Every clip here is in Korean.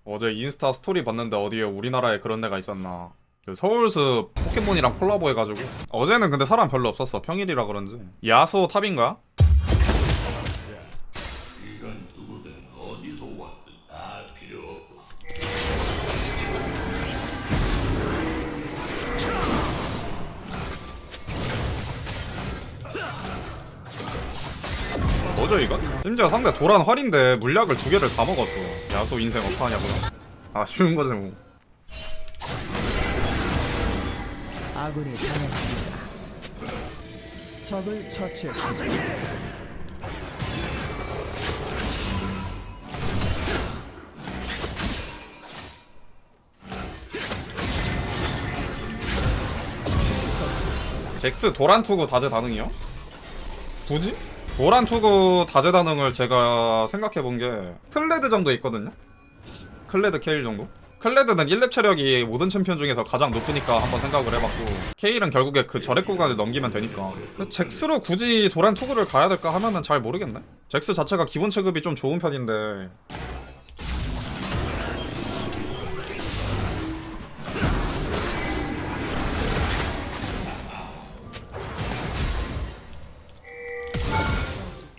어제 인스타 스토리 봤는데 어디에 우리나라에 그런 데가 있었나. 그 서울숲 포켓몬이랑 콜라보 해가지고. 어제는 근데 사람 별로 없었어. 평일이라 그런지. 야수 탑인가? 뭐죠 이건? 심지어 상대 도란 활인데 물약을 2개를 다 먹었어. 야수 인생 어떡하냐고요? 아쉬운 거지 뭐. 아군이 당했습니다. 적을 처치했습니다. 잭스 도란 투구 다재다능이요? 굳이? 도란 투구 다재다능을 제가 생각해본 게 클레드 정도 있거든요? 클레드 케일 정도? 클레드는 1렙 체력이 모든 챔피언 중에서 가장 높으니까 한번 생각을 해봤고, 케일은 결국에 그 절액 구간을 넘기면 되니까. 잭스로 굳이 도란 투구를 가야 될까 하면은 잘 모르겠네? 잭스 자체가 기본 체급이 좀 좋은 편인데.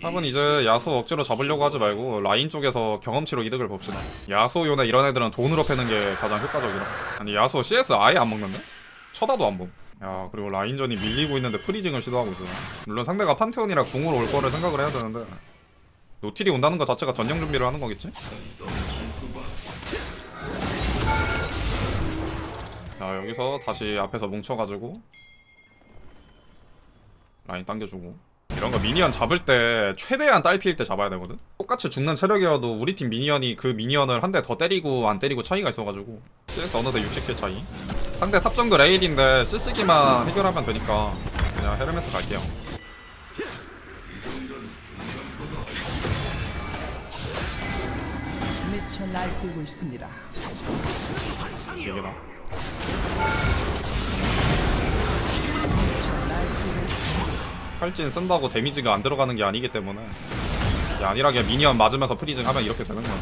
탑은 이제 야수 억지로 잡으려고 하지 말고 라인 쪽에서 경험치로 이득을 봅시다. 야수 요네 이런 애들은 돈으로 패는 게 가장 효과적이라. 아니 야수 CS 아예 안 먹는데? 쳐다도 안 봄. 야, 그리고 라인전이 밀리고 있는데 프리징을 시도하고 있어. 물론 상대가 판테온이라 궁으로 올 거를 생각을 해야 되는데, 노틸이 온다는 것 자체가 전령 준비를 하는 거겠지? 자, 여기서 다시 앞에서 뭉쳐가지고 라인 당겨주고. 이런 거 미니언 잡을 때 최대한 딸피일 때 잡아야 되거든? 똑같이 죽는 체력이어도 우리 팀 미니언이 그 미니언을 한 대 더 때리고 안 때리고 차이가 있어가지고. CS 어느새 60킬 차이. 상대 탑정글 레일인데 CC기만 해결하면 되니까 그냥 헤르메스 갈게요. 미쳐 날뛰고 있습니다. 이게다. 미쳐 날뛰고 있습니다. 칼진 쓴다고 데미지가 안 들어가는 게 아니기 때문에. 이게 안일하게 미니언 맞으면서 프리징 하면 이렇게 되는 거야.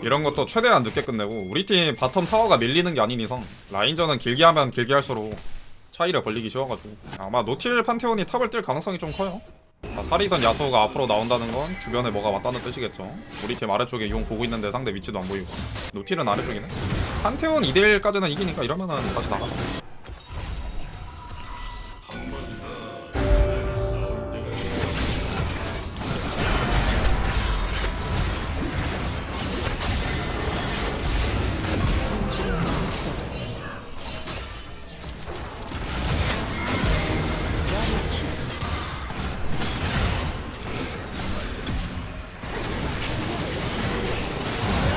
이런 것도 최대한 늦게 끝내고, 우리 팀 바텀 타워가 밀리는 게 아닌 이상 라인전은 길게 하면 길게 할수록 차이를 벌리기 쉬워가지고 아마 노틸 판테온이 탑을 뛸 가능성이 좀 커요. 살이던 야수가 앞으로 나온다는 건 주변에 뭐가 왔다는 뜻이겠죠. 우리 팀 아래쪽에 용 보고 있는데 상대 위치도 안 보이고. 노틸은 아래쪽이네. 판테온 2대1까지는 이기니까 이러면은 다시 나가자.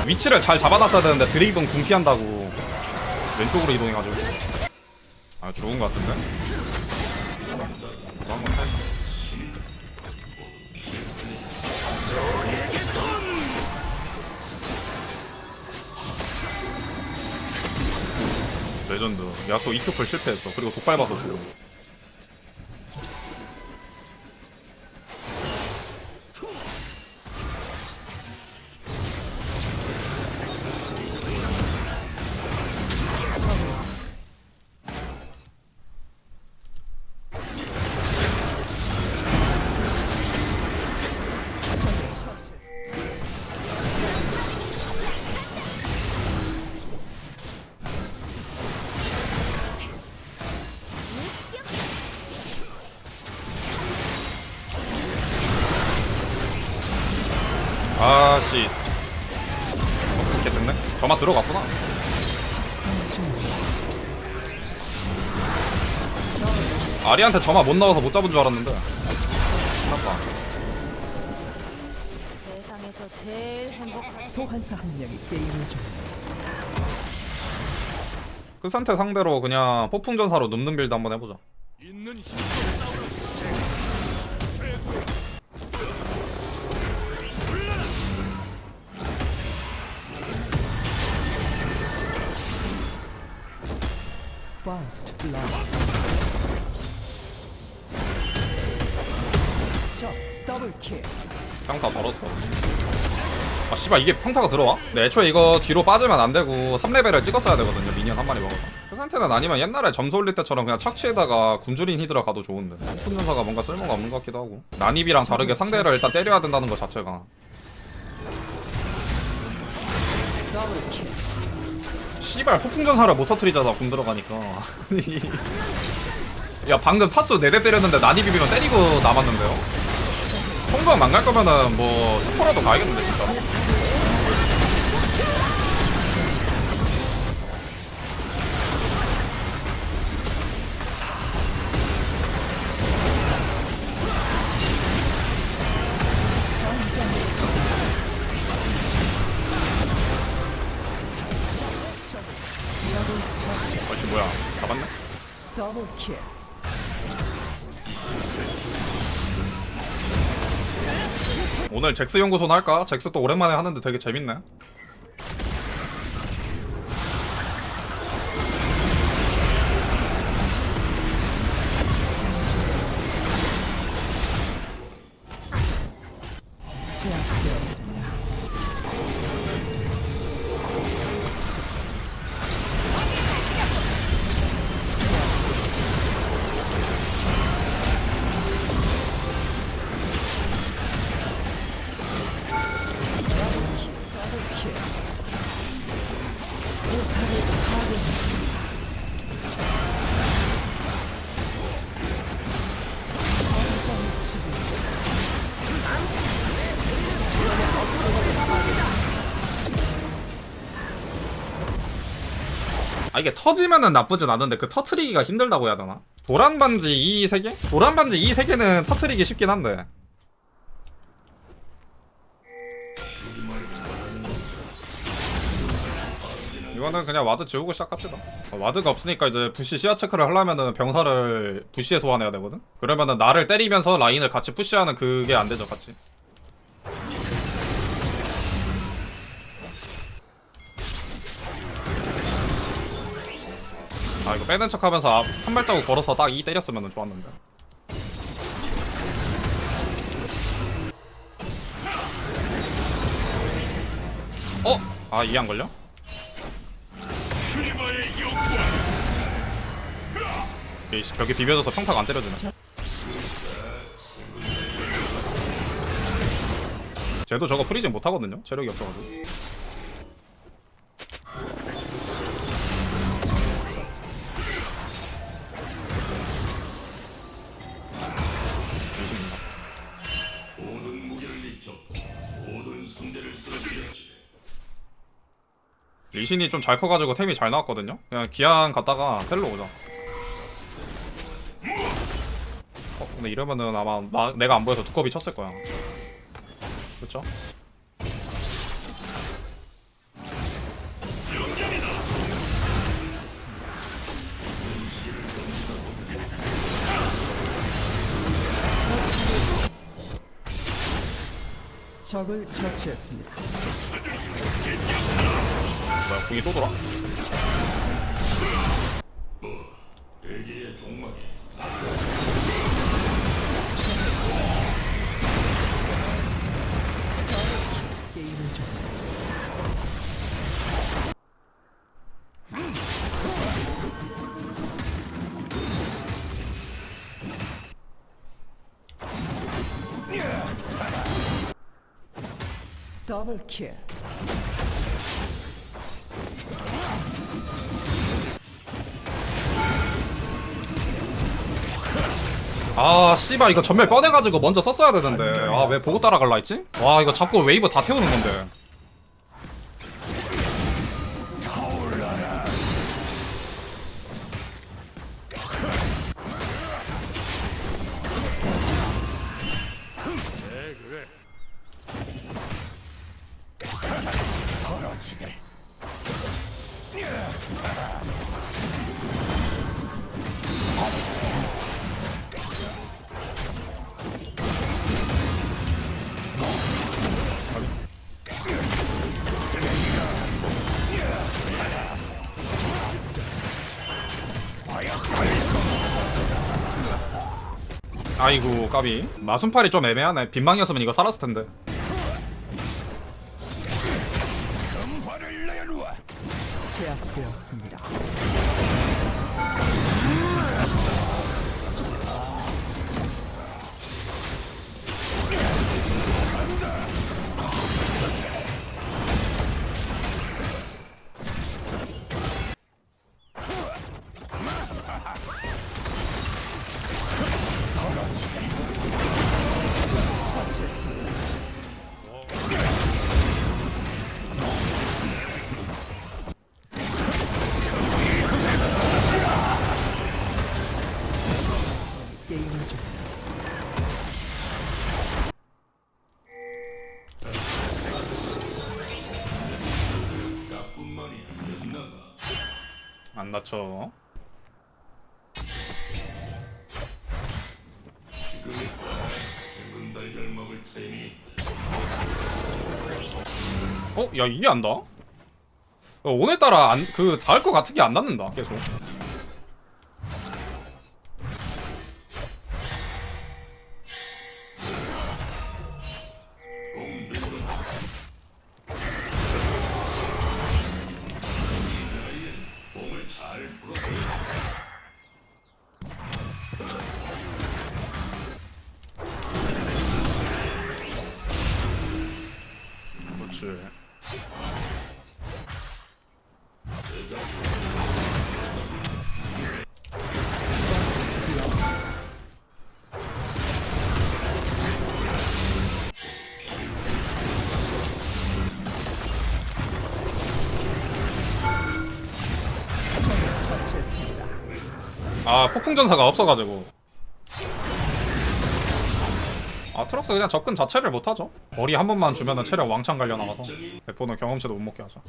위치를 잘 잡아놨어야 되는데 드레이븐 궁 피한다고 왼쪽으로 이동해가지고. 아, 죽은 것 같은데? 이거 한번 살까? 레전드. 야수 이큐풀 실패했어. 그리고 독밟아서 죽음. 아씨, 어떻게 됐네? 저만 들어갔구나. 아리한테 저만 못 넣어서 못 잡은 줄 알았는데. 아빠. 세상에서 제일 행복한 소환사 한 명이 게임을 종료했습니다. 그 상태 상대로 그냥 폭풍전사로 눕는 빌드 한번 해보자. 있는 힘으로 싸우는 최고의 First blood. 적 더블킬. 평타 덜었어. 아 씨발 이게 평타가 들어와? 네, 애초에 이거 뒤로 빠지면 안 되고 3레벨을 찍었어야 되거든요. 미니언 한 마리 먹어서. 그 상태는 아니면 옛날에 점수 올릴 때처럼 그냥 착취에다가 굶주린 히드라 가도 좋은데 폭군전사가 뭔가 쓸모가 없는 것 같기도 하고. 난입이랑 다르게 상대를 일단 때려야 된다는 것 자체가. 더블킬. 씨발 폭풍전사를 못 터트리잖아 군 들어가니까. 야 방금 사수 4대 때렸는데 난입이면 때리고 남았는데요. 통과만 안 갈 거면은 뭐 템포라도 가야겠는데 진짜. 어씨 뭐야 잡았네? 더블킬. 오늘 잭스 연구소는 할까? 잭스 또 오랜만에 하는데 되게 재밌네. 제압되었습니다. 더블킬. 포탑을 파괴했습니다. 전장의 지배자. 아 이게 터지면은 나쁘진 않은데 그 터트리기가 힘들다고 해야 되나? 도란 반지 이 3개? 도란 반지 이 3개는 터트리기 쉽긴 한데. 이거는 그냥 와드 지우고 시작합시다. 와드가 없으니까 이제 부시 시야 체크를 하려면은 병사를 부시에 소환해야 되거든? 그러면은 나를 때리면서 라인을 같이 푸시하는 그게 안 되죠, 같이. 아, 이거 빼는 척 하면서 한 발자국 걸어서 딱 이 때렸으면 좋았는데. 어? 아, 이 안 걸려? 이씨, 벽에 비벼져서 평타가 안 때려지네. 쟤도 저거 프리징 못하거든요? 체력이 없어가지고. 리신이 좀 잘 커가지고 템이 잘 나왔거든요? 그냥 기한 갔다가 텔로 오자. 근데 이러면은 아마 내가 안 보여서 두꺼비 쳤을 거야. 그쵸? 적을 처치했습니다. 뭐야, 궁이 또 돌아? 게임을 종료했습니다. 더블킬. 아 씨발 이거 전멸 꺼내가지고 먼저 썼어야 되는데. 아 왜 보고 따라갈라 했지? 와 이거 자꾸 웨이브 다 태우는 건데. 네, 그래. 아이고 까비. 마순팔이 좀 애매하네. 빈망이었으면 이거 살았을 텐데. 화를 내놓아. 제압되었습니다. 처치했습니다. 게임을 종료했습니다. 안 다쳐. 어? 야 이게 안다? 오늘따라 그 닿을 것 같은 게 안 닿는다 계속. 그렇지. 처치했습니다. 아 폭풍전사가 없어가지고 아트록스 그냥 접근 자체를 못하죠. 머리 한 번만 주면은 체력 왕창 갈려나가서 대포는 경험치도 못 먹게 하죠.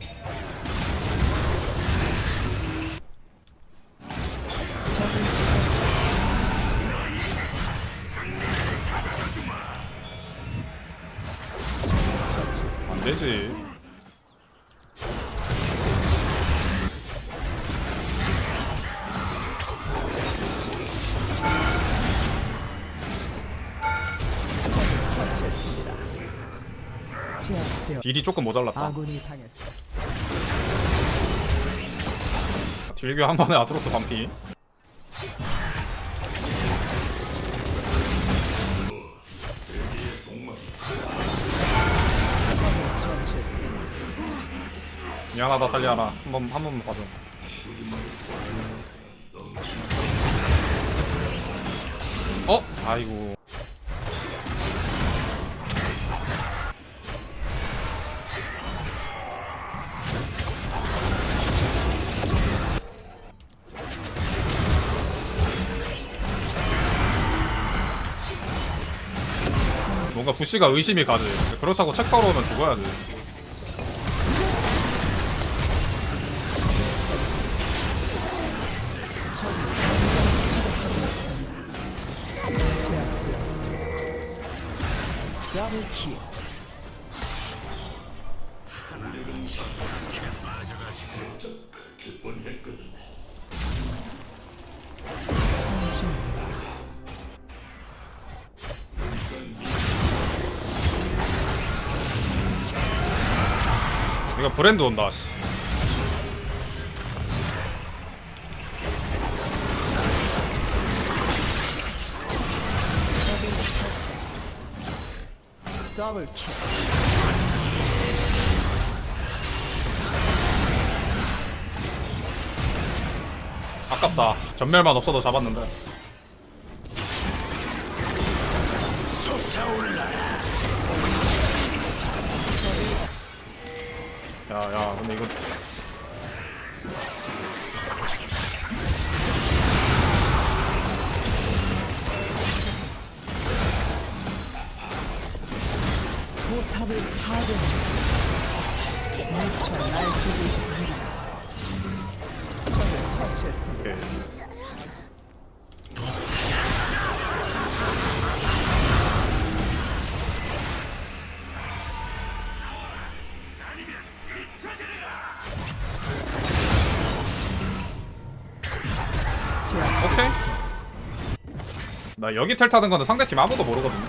처치했습니다. 안되지. 처치했습니다. 제압되어 딜이 조금 모자랐다. 아군이 당했습니다. 딜교 한 번에 아트록스 반피. 처치했습니다. 미안하다 탈리아나. 한 번만 봐줘. 어? 아이고. 뭔가 부시가 의심이 가지. 그렇다고 책 바로 오면 죽어야지. 제압되었습니다. 더블킬. 이거 브랜드 온다. 씨. 더블킬. 아깝다. 전멸만 없어도 잡았는데. 야야 근데 이거 포탑을 파괴했습니다. 미쳐 날뛰고 있습니다. 적을 처치했습니다. 오케이. 제압. 오케이. 나 여기 텔 타는 거는 상대팀 아무도 모르거든요.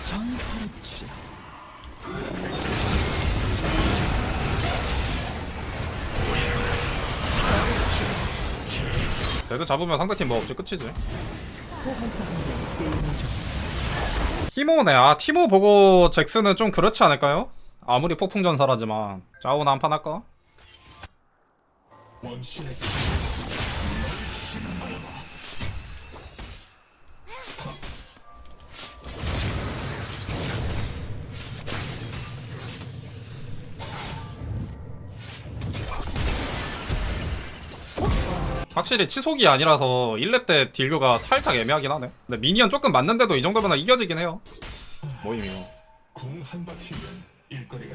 전설의 출 데드 잡으면 상대팀 뭐 없지 끝이지. 소환사분들 게임을 좀 티모네. 아 티모 보고 잭스는 좀 그렇지 않을까요? 아무리 폭풍전사라지만. 짜오나 한판 할까? 원신의 확실히 치속이 아니라서 1렙 때 딜교가 살짝 애매하긴 하네. 근데 미니언 조금 맞는데도 이 정도면 이겨지긴 해요. 모임 이거. 궁한 바퀴면 일거리가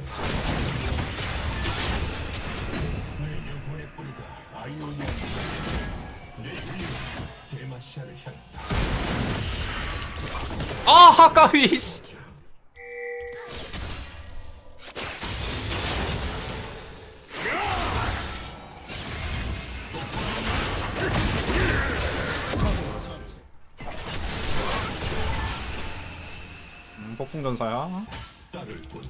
내 영혼의 뿌리가 아이오니아 내 위로 데마시아를 향한다. 아 하까위 씨. 폭풍전사야. 딸을 꾼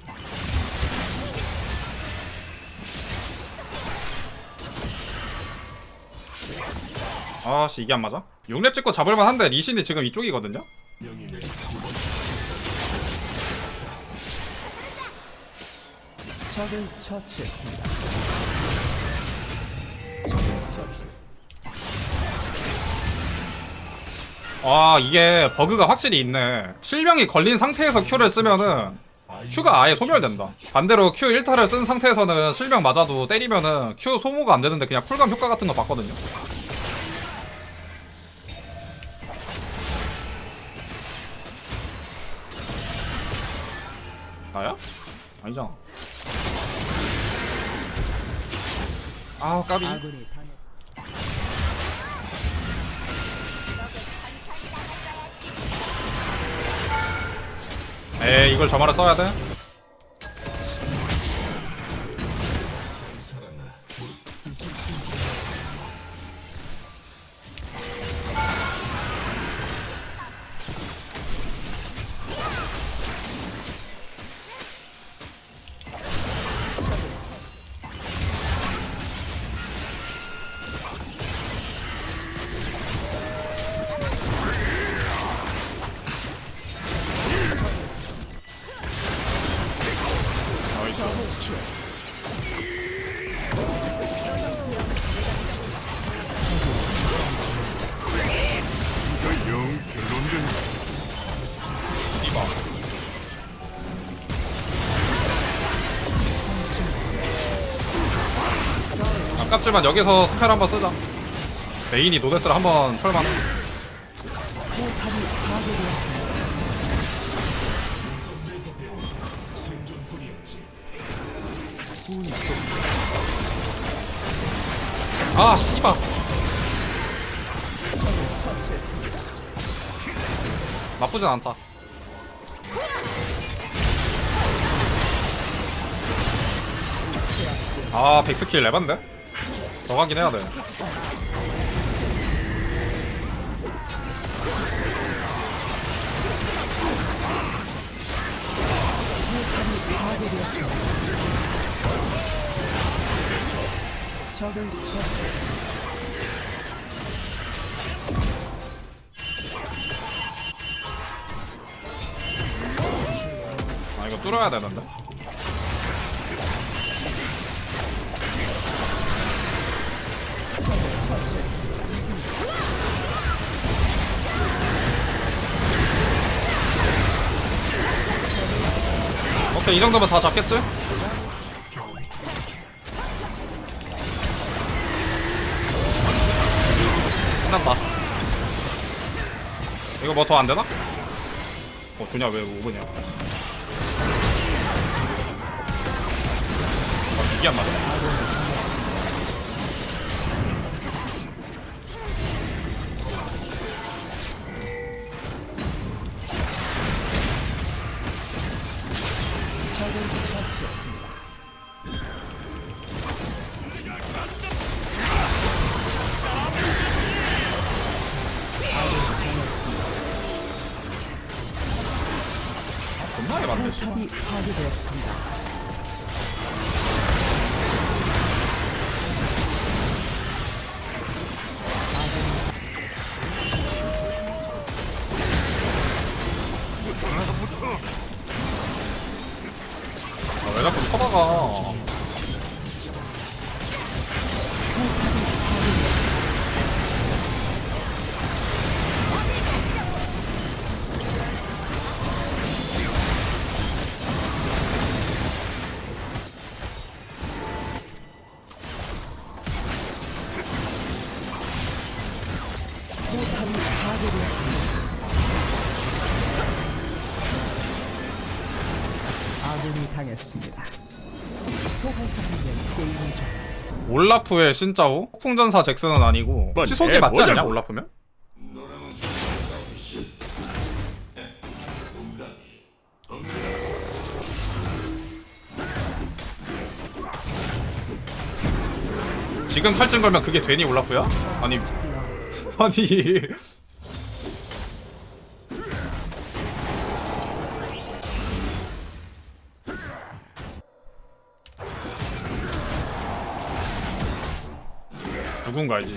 아씨 이게 안 맞아? 6렙 찍고 잡을만 한데 리신이 지금 이쪽이거든요? 명인의 적을 처치했습니다. 적을 처치했습니다. 아 이게 버그가 확실히 있네. 실명이 걸린 상태에서 Q를 쓰면은 Q가 아예 소멸된다. 반대로 Q 1타를 쓴 상태에서는 실명 맞아도 때리면은 Q 소모가 안 되는데 그냥 쿨감 효과 같은 거 봤거든요. 나야? 아니잖아. 아 까비. 아군이 당했 에이 이걸 저 말에 써야 돼? 살아나 영 결론된 이봐. 아깝지만 여기서 스펠 한번 쓰자. 메인이 노데스를 한번 털만해. 포탑이 파괴되었습니다. 선수에서 배운 생존뿐이었지. 아 씨발. 적을 처치했습니다. 나쁘진 않다. 아 백스킬 레반데? 더 가긴 해야 돼. 파괴되었습니다. 적을 처치했습니다. 아 이거 뚫어야 되는데. 오케이 이 정도면 다 잡겠지? 끝났다. 이거 뭐 더 안되나? 주냐 왜 5분이야? 이게 안 맞아. 적을 처치했습니다. 포탑이 파괴되었습니다. 왜 자꾸 쳐다가. 포탑이 파괴되었습니다. 아군이 당했습니다. 소환사들은 게임을 종료했습니다. 올라프의 신짜오? 폭풍전사 잭슨은 아니고 치속이 맞지 않냐 올라프면? 지금 탈진 걸면 그게 되니 올라프야? 아니 아니 누군가 알지.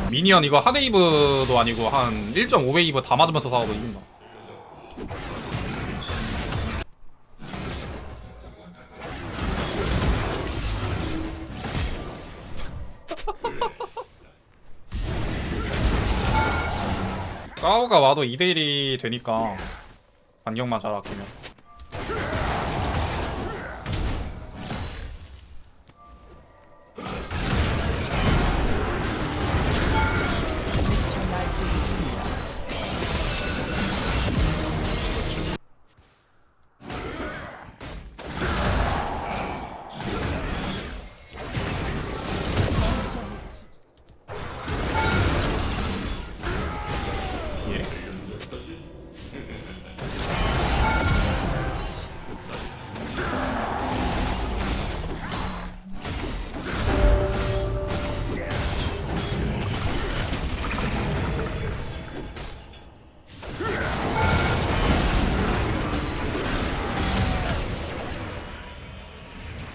미니언 이거 한 웨이브도 아니고 한 1.5웨이브 다 맞으면서 싸워도 이긴다. 까오가 와도 2대1이 되니까 반격만 잘 아끼면. 날뛰고 있습니다. 예.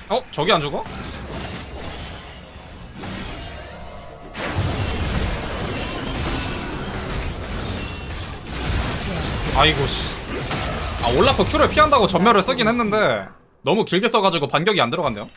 어? 저기 안 죽어? 아이고 씨. 아 올라프 Q를 피한다고 전멸을 쓰긴 했는데 너무 길게 써가지고 반격이 안 들어갔네요.